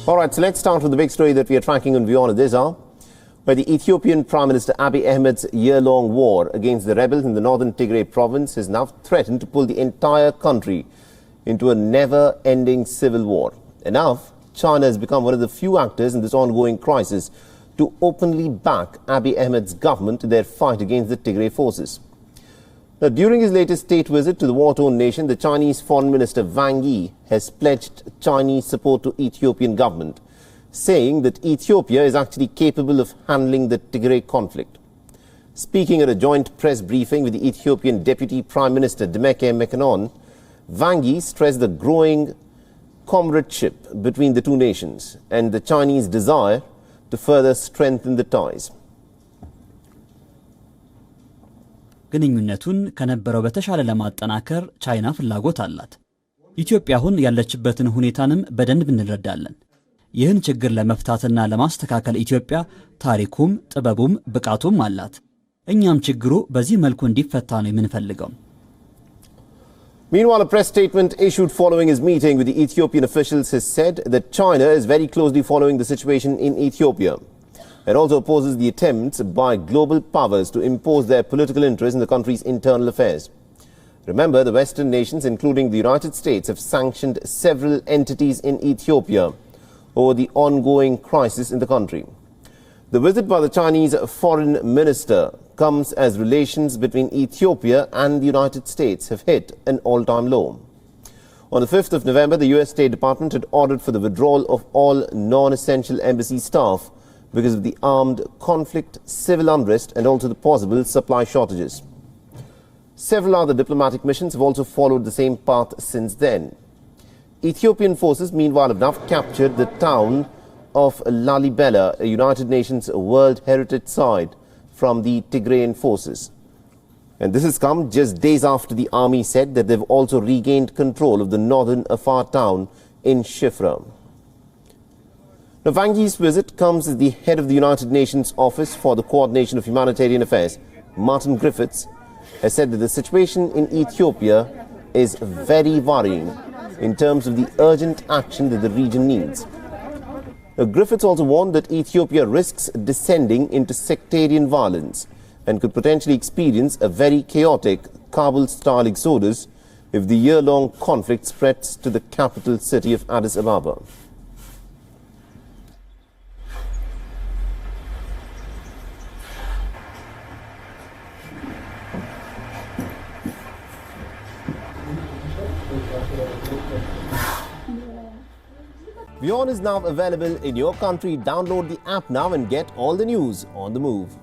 All right, so let's start with the big story that we are tracking on WION this hour, where the Ethiopian Prime Minister Abiy Ahmed's year-long war against the rebels in the northern Tigray province has now threatened to pull the entire country into a never-ending civil war. Enough, China has become one of the few actors in this ongoing crisis to openly back Abiy Ahmed's government in their fight against the Tigray forces. Now, during his latest state visit to the war-torn nation, the Chinese Foreign Minister Wang Yi has pledged Chinese support to Ethiopian government, saying that Ethiopia is actually capable of handling the Tigray conflict. Speaking at a joint press briefing with the Ethiopian Deputy Prime Minister Demeke Mekonnen, Wang Yi stressed the growing comradeship between the two nations and the Chinese desire to further strengthen the ties. ግንኙነቱን ከነበረው በተሻለ ለማጠናከር ቻይና ፍላጎት አላት። ኢትዮጵያ አሁን ያለችበትን ሁኔታንም በደንብ እንረዳለን። ይህን ችግር ለመፍታትና ለማስተካከል ኢትዮጵያ ታሪኩም ጥበቡም ብቃቱም አላት። እኛም ችግሩ በዚህ መልኩ እንዲፈታ ነው የምንፈልገው። Meanwhile, a press statement issued following his meeting with the Ethiopian officials has said that China is very closely following the situation in Ethiopia. It also opposes the attempts by global powers to impose their political interest in the country's internal affairs. Remember, the Western nations, including the United States, have sanctioned several entities in Ethiopia over the ongoing crisis in the country. The visit by the Chinese foreign minister comes as relations between Ethiopia and the United States have hit an all-time low. On the 5th of November, the US State Department had ordered for the withdrawal of all non-essential embassy staff because of the armed conflict, civil unrest and also the possible supply shortages. Several other diplomatic missions have also followed the same path since then. Ethiopian forces, meanwhile, have now captured the town of Lalibela, a United Nations World Heritage Site, from the Tigrayan forces. And this has come just days after the army said that they've also regained control of the northern Afar town in Shifra. Now, Wang Yi's visit comes as the head of the United Nations Office for the Coordination of Humanitarian Affairs, Martin Griffiths, has said that the situation in Ethiopia is very worrying in terms of the urgent action that the region needs. Now, Griffiths also warned that Ethiopia risks descending into sectarian violence and could potentially experience a very chaotic Kabul-style exodus if the year-long conflict spreads to the capital city of Addis Ababa. WION is now available in your country. Download the app now and get all the news on the move.